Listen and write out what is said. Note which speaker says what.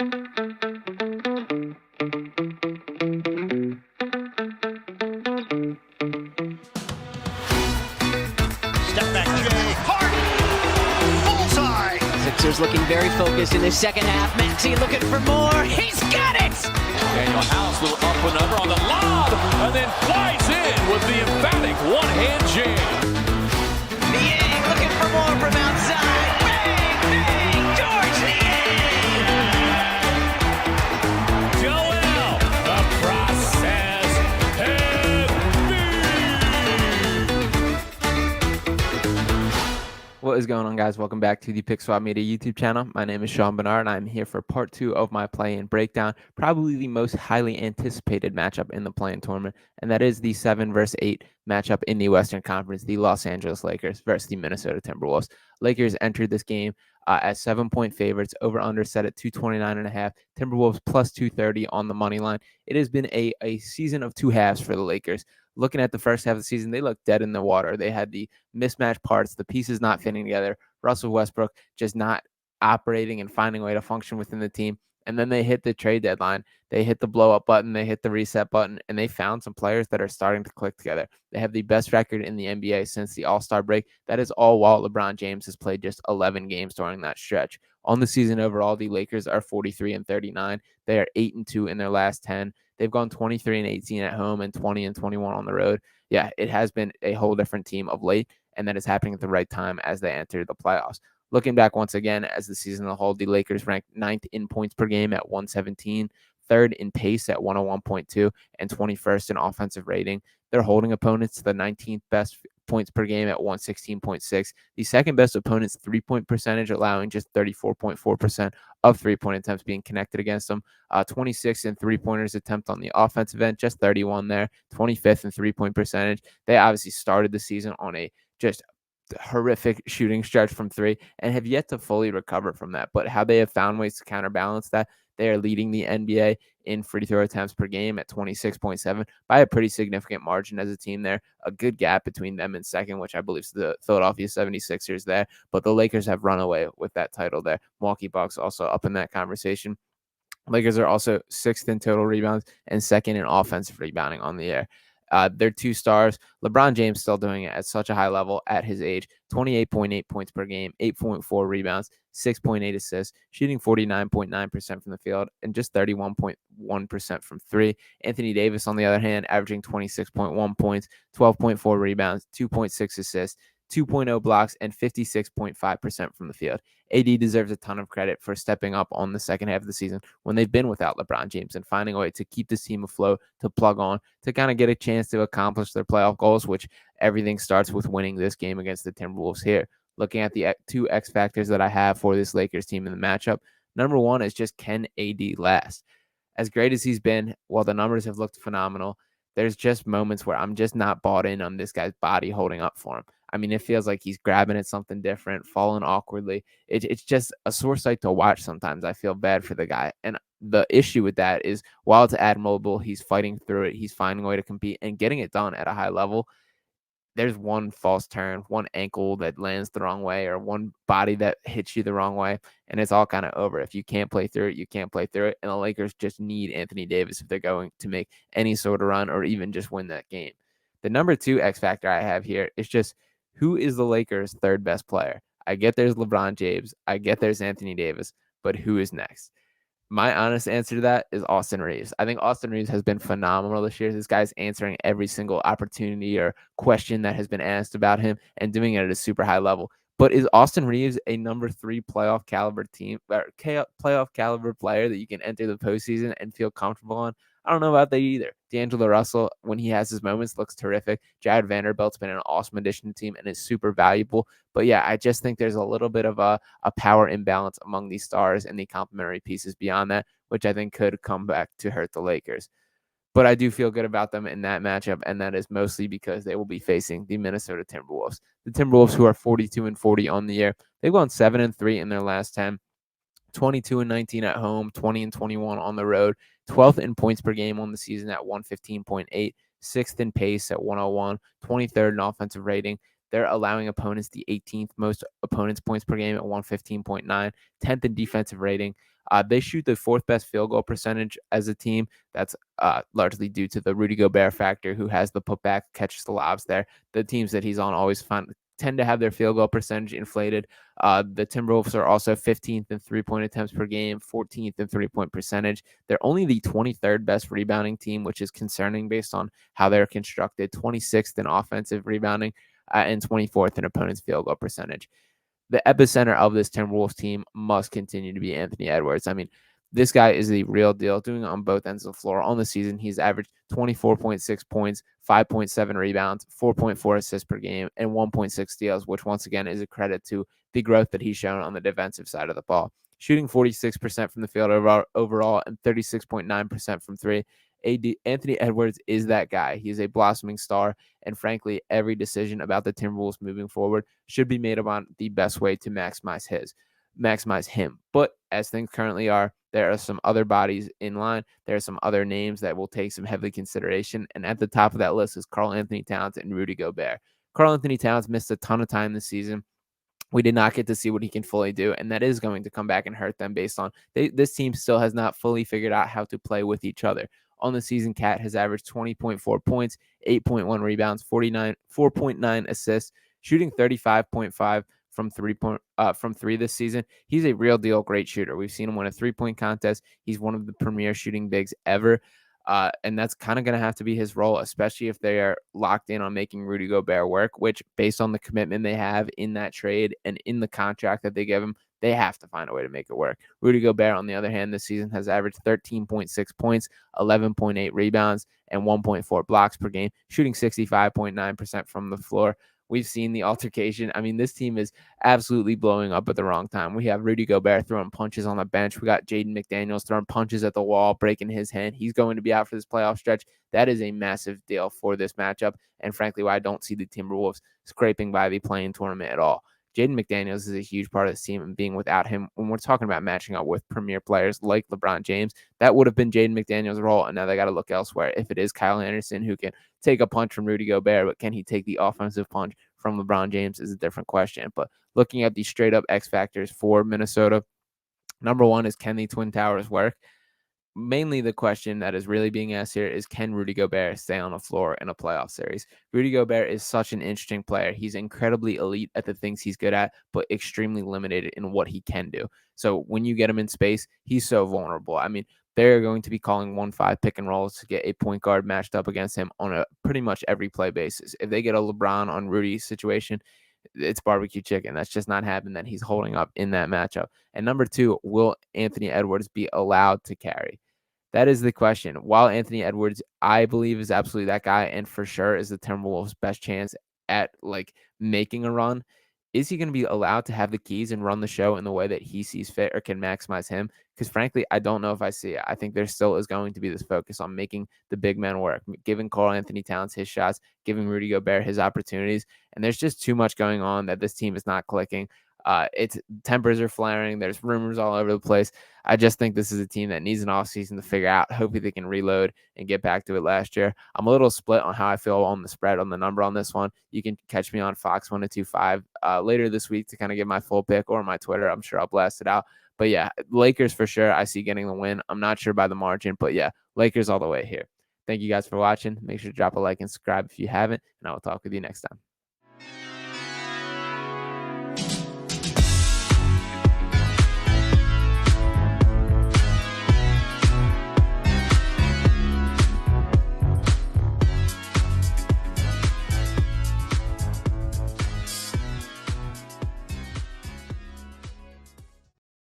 Speaker 1: Step back, Jay. Harden. Bullseye.
Speaker 2: Sixers looking very focused in the second half. Maxey looking for more. He's got it!
Speaker 3: Daniel House, little up and under on the lob, and then flies in with the emphatic one-hand jam.
Speaker 2: Niang looking for more from outside. Bang, bang, George Niang!
Speaker 3: Joel, the process heavy.
Speaker 4: What is going on, guys? Welcome back to the Pick Swap Media YouTube channel. My name is Sean Barnard, and I'm here for part 2 of my play-in breakdown, probably the most highly anticipated matchup in the play-in tournament, and that is the 7 versus 8 matchup in the Western Conference, the Los Angeles Lakers versus the Minnesota Timberwolves. Lakers entered this game as 7-point favorites, over-under set at 229.5, Timberwolves plus 230 on the money line. It has been a season of two halves for the Lakers. Looking at the first half of the season, they looked dead in the water. They had the mismatched parts, the pieces not fitting together, Russell Westbrook just not operating and finding a way to function within the team. And then they hit the trade deadline. They hit the blow-up button. They hit the reset button, and they found some players that are starting to click together. They have the best record in the NBA since the All-Star break. That is all while LeBron James has played just 11 games during that stretch. On the season overall, the Lakers are 43-39. They are 8-2 in their last 10. They've gone 23-18 at home and 20-21 on the road. Yeah, it has been a whole different team of late, and that is happening at the right time as they enter the playoffs. Looking back once again as the season as a whole, the Lakers ranked 9th in points per game at 117, 3rd in pace at 101.2, and 21st in offensive rating. They're holding opponents to the 19th best points per game at 116.6. The second best opponent's three-point percentage, allowing just 34.4% of three-point attempts being connected against them. 26th in three-pointers attempt on the offensive end, just 31 there. 25th in three-point percentage. They obviously started the season on a just horrific shooting stretch from three and have yet to fully recover from that. But how they have found ways to counterbalance that, they are leading the NBA in free throw attempts per game at 26.7 by a pretty significant margin as a team there. A good gap between them and second, which I believe is the Philadelphia 76ers there. But the Lakers have run away with that title there. Milwaukee Bucks also up in that conversation. Lakers are also 6th in total rebounds and 2nd in offensive rebounding on the year. Their two stars, LeBron James still doing it at such a high level at his age, 28.8 points per game, 8.4 rebounds, 6.8 assists, shooting 49.9% from the field, and just 31.1% from three. Anthony Davis, on the other hand, averaging 26.1 points, 12.4 rebounds, 2.6 assists, 2.0 blocks, and 56.5% from the field. AD deserves a ton of credit for stepping up on the second half of the season when they've been without LeBron James and finding a way to keep this team afloat, to plug on, to kind of get a chance to accomplish their playoff goals, which everything starts with winning this game against the Timberwolves here. Looking at the two X factors that I have for this Lakers team in the matchup, number one is just, can AD last? As great as he's been, while the numbers have looked phenomenal, there's just moments where I'm just not bought in on this guy's body holding up for him. I mean, it feels like he's grabbing at something different, falling awkwardly. It's just a sore sight to watch sometimes. I feel bad for the guy. And the issue with that is, while it's admirable, he's fighting through it. He's finding a way to compete and getting it done at a high level. There's one false turn, one ankle that lands the wrong way, or one body that hits you the wrong way, and it's all kind of over. If you can't play through it, you can't play through it. And the Lakers just need Anthony Davis if they're going to make any sort of run or even just win that game. The number two X factor I have here is just, who is the Lakers' third best player? I get there's LeBron James. I get there's Anthony Davis, but who is next? My honest answer to that is Austin Reeves. I think Austin Reeves has been phenomenal this year. This guy's answering every single opportunity or question that has been asked about him and doing it at a super high level. But is Austin Reeves a number 3 playoff caliber team or playoff caliber player that you can enter the postseason and feel comfortable on? I don't know about that either. D'Angelo Russell, when he has his moments, looks terrific. Jared Vanderbilt's been an awesome addition to the team and is super valuable. But yeah, I just think there's a little bit of a power imbalance among these stars and the complementary pieces beyond that, which I think could come back to hurt the Lakers. But I do feel good about them in that matchup, and that is mostly because they will be facing the Minnesota Timberwolves. The Timberwolves, who are 42-40 on the year, they've gone 7-3 in their last 10. 22-19 at home, 20-21 on the road, 12th in points per game on the season at 115.8, 6th in pace at 101, 23rd in offensive rating. They're allowing opponents the 18th most opponents points per game at 115.9, 10th in defensive rating, They shoot the fourth best field goal percentage as a team. That's largely due to the Rudy Gobert factor, who has the putback, catches the lobs there. The teams that he's on always tend to have their field goal percentage inflated. The Timberwolves are also 15th in three-point attempts per game, 14th in three-point percentage. They're only the 23rd best rebounding team, which is concerning based on how they're constructed, 26th in offensive rebounding, and 24th in opponent's field goal percentage. The epicenter of this Timberwolves team must continue to be Anthony Edwards. I mean, this guy is the real deal, doing it on both ends of the floor. On the season, he's averaged 24.6 points, 5.7 rebounds, 4.4 assists per game, and 1.6 steals, which once again is a credit to the growth that he's shown on the defensive side of the ball. Shooting 46% from the field overall and 36.9% from three. Anthony Edwards is that guy. He's a blossoming star, and frankly, every decision about the Timberwolves moving forward should be made about the best way to maximize him. But as things currently are, there are some other bodies in line. There are some other names that will take some heavy consideration, and at the top of that list is Karl-Anthony Towns and Rudy Gobert. Karl-Anthony Towns missed a ton of time this season. We did not get to see what he can fully do, and that is going to come back and hurt them based on this team still has not fully figured out how to play with each other. On the season, Cat has averaged 20.4 points, 8.1 rebounds, 4.9 assists, shooting 35.5 from three this season. He's a real deal great shooter. We've seen him win a 3-point contest. He's one of the premier shooting bigs ever. And that's kind of going to have to be his role, especially if they are locked in on making Rudy Gobert work, which based on the commitment they have in that trade and in the contract that they give him, they have to find a way to make it work. Rudy Gobert, on the other hand, this season has averaged 13.6 points, 11.8 rebounds, and 1.4 blocks per game, shooting 65.9% from the floor. We've seen the altercation. I mean, this team is absolutely blowing up at the wrong time. We have Rudy Gobert throwing punches on the bench. We got Jaden McDaniels throwing punches at the wall, breaking his hand. He's going to be out for this playoff stretch. That is a massive deal for this matchup, and frankly, why I don't see the Timberwolves scraping by the play-in tournament at all. Jaden McDaniels is a huge part of this team, and being without him, when we're talking about matching up with premier players like LeBron James, that would have been Jaden McDaniels' role, and now they got to look elsewhere. If it is Kyle Anderson who can take a punch from Rudy Gobert, but can he take the offensive punch from LeBron James is a different question. But looking at the straight-up X factors for Minnesota, number one is, can the Twin Towers work? Mainly the question that is really being asked here is, can Rudy Gobert stay on the floor in a playoff series? Rudy Gobert is such an interesting player. He's incredibly elite at the things he's good at, but extremely limited in what he can do. So when you get him in space, he's so vulnerable. I mean, they're going to be calling 1-5 pick and rolls to get a point guard matched up against him on a pretty much every play basis. If they get a LeBron on Rudy situation, it's barbecue chicken. That's just not happening that he's holding up in that matchup. And number two, will Anthony Edwards be allowed to carry? That is the question. While Anthony Edwards, I believe, is absolutely that guy and for sure is the Timberwolves' best chance at making a run, is he going to be allowed to have the keys and run the show in the way that he sees fit or can maximize him? Because frankly, I don't know if I see it. I think there still is going to be this focus on making the big men work, giving Karl-Anthony Towns his shots, giving Rudy Gobert his opportunities. And there's just too much going on that this team is not clicking. Its tempers are flaring. There's rumors all over the place. I just think this is a team that needs an offseason to figure out. Hopefully they can reload and get back to it last year. I'm a little split on how I feel on the spread, on the number on this one. You can catch me on Fox 125 later this week to kind of give my full pick, or my Twitter. I'm sure I'll blast it out. But yeah, Lakers for sure. I see getting the win. I'm not sure by the margin, but yeah, Lakers all the way here. Thank you guys for watching. Make sure to drop a like and subscribe if you haven't, and I will talk with you next time.